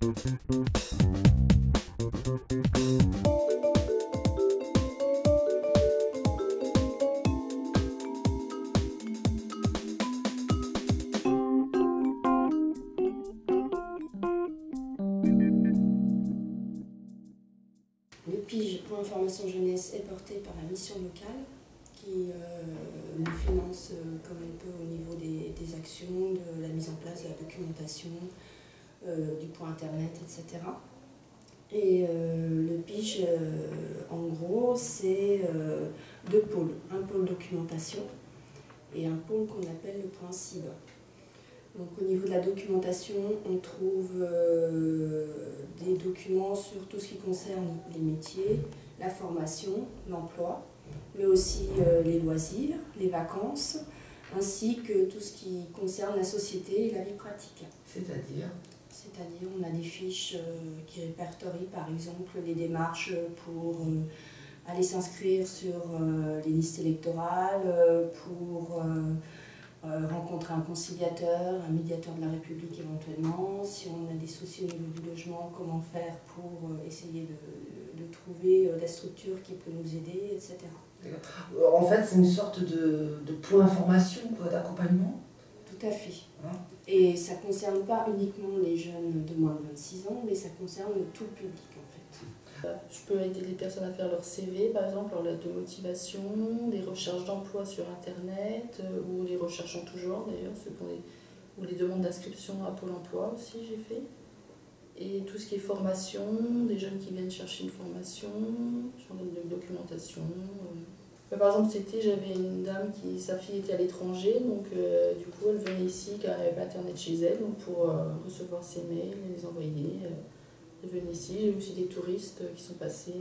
Le PIGE pour information jeunesse est porté par la mission locale qui nous finance comme elle peut au niveau des actions, de la mise en place de la documentation, du point internet, etc. Et le PIGE, en gros, c'est deux pôles. Un pôle documentation et un pôle qu'on appelle le point cible. Donc, au niveau de la documentation, on trouve des documents sur tout ce qui concerne les métiers, la formation, l'emploi, mais aussi les loisirs, les vacances, ainsi que tout ce qui concerne la société et la vie pratique. C'est-à-dire, on a des fiches qui répertorient par exemple les démarches pour aller s'inscrire sur les listes électorales, pour rencontrer un conciliateur, un médiateur de la République éventuellement, si on a des soucis au niveau du logement, comment faire pour essayer de trouver la structure qui peut nous aider, etc. En fait, c'est une sorte de point d'information, d'accompagnement. Tout à fait. Et ça ne concerne pas uniquement les jeunes de moins de 26 ans, mais ça concerne tout le public en fait. Je peux aider les personnes à faire leur CV, par exemple, leur lettre de motivation, des recherches d'emploi sur Internet, ou des recherches en tout genre d'ailleurs, ou les demandes d'inscription à Pôle emploi aussi j'ai fait. Et tout ce qui est formation, des jeunes qui viennent chercher une formation, genre de documentation. Par exemple, j'avais une dame sa fille était à l'étranger, donc du coup elle venait ici car elle n'avait pas internet chez elle, donc pour recevoir ses mails et les envoyer. Elle venait ici, j'ai aussi des touristes qui sont passés.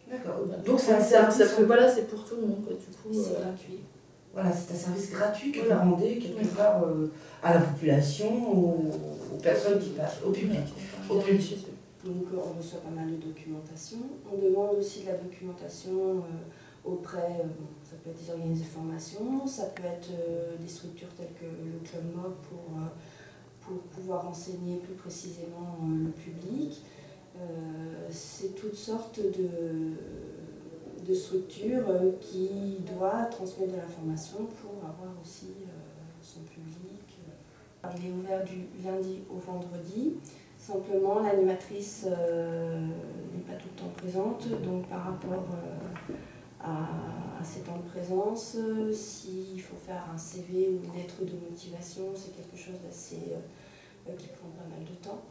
D'accord. Voilà. Donc c'est un service. Voilà, c'est pour tout le monde, quoi, du coup. C'est gratuit. Voilà, c'est un service gratuit que vous rendez quelque part à la population, aux personnes qui passent, au public. Au public. Donc on reçoit pas mal de documentation. On demande aussi de la documentation auprès, ça peut être des organismes de formation, ça peut être des structures telles que le Club MOB pour pouvoir enseigner plus précisément le public. C'est toutes sortes de structures qui doivent transmettre de l'information pour avoir aussi son public. Il est ouvert du lundi au vendredi. Simplement, l'animatrice n'est pas tout le temps présente, donc par rapport à ces temps de présence, s'il faut faire un CV ou une lettre de motivation, c'est quelque chose d'assez qui prend pas mal de temps.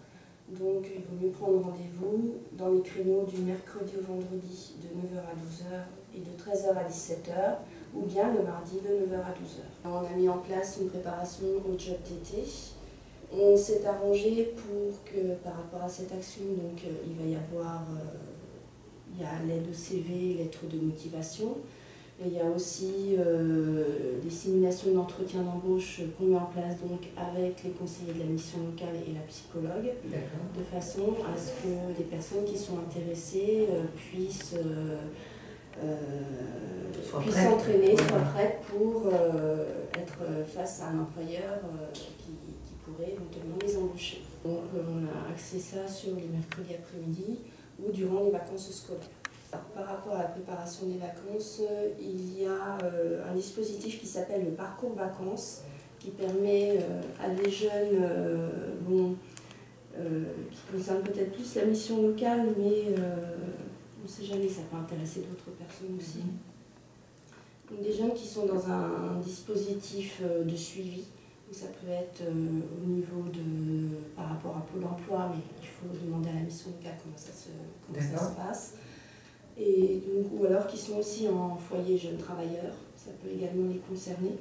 Donc il vaut mieux prendre rendez-vous dans les créneaux du mercredi au vendredi de 9h à 12h et de 13h à 17h, ou bien le mardi de 9h à 12h. On a mis en place une préparation au job d'été. On s'est arrangé pour que par rapport à cette action, donc, il va y avoir il y a l'aide au CV, lettre de motivation. Et il y a aussi des simulations d'entretien d'embauche qu'on met en place donc, avec les conseillers de la mission locale et la psychologue, de façon à ce que des personnes qui sont intéressées puissent s'entraîner, soient prêtes pour être face à un employeur qui pourrait éventuellement les embaucher. Donc on a axé ça sur les mercredis après-midi ou durant les vacances scolaires. Par rapport à la préparation des vacances, il y a un dispositif qui s'appelle le parcours vacances, qui permet à des jeunes qui concernent peut-être plus la mission locale, mais on ne sait jamais, ça peut intéresser d'autres personnes aussi. Donc, des jeunes qui sont dans un dispositif de suivi. Donc, ça peut être au niveau par rapport à Pôle emploi, mais il faut demander à la mission locale comment ça se passe. Et donc, ou alors qui sont aussi en foyer jeunes travailleurs, ça peut également les concerner.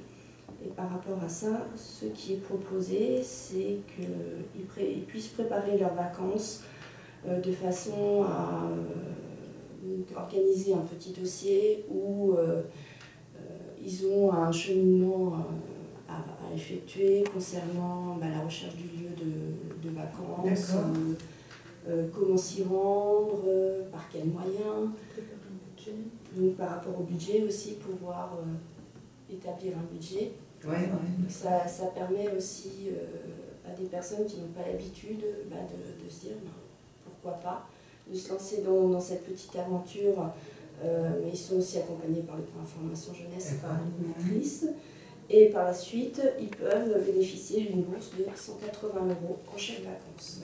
Et par rapport à ça, ce qui est proposé, c'est qu'ils puissent préparer leurs vacances de façon à organiser un petit dossier où ils ont un cheminement à effectuer concernant la recherche du lieu de vacances. Comment s'y rendre, par quels moyens, donc par rapport au budget aussi, pouvoir établir un budget. Ça permet aussi à à des personnes qui n'ont pas l'habitude de se dire pourquoi pas, de se lancer dans cette petite aventure. Mais ils sont aussi accompagnés par le point information jeunesse et par l'animatrice. Et par la suite, ils peuvent bénéficier d'une bourse de 180 € en chèque vacances.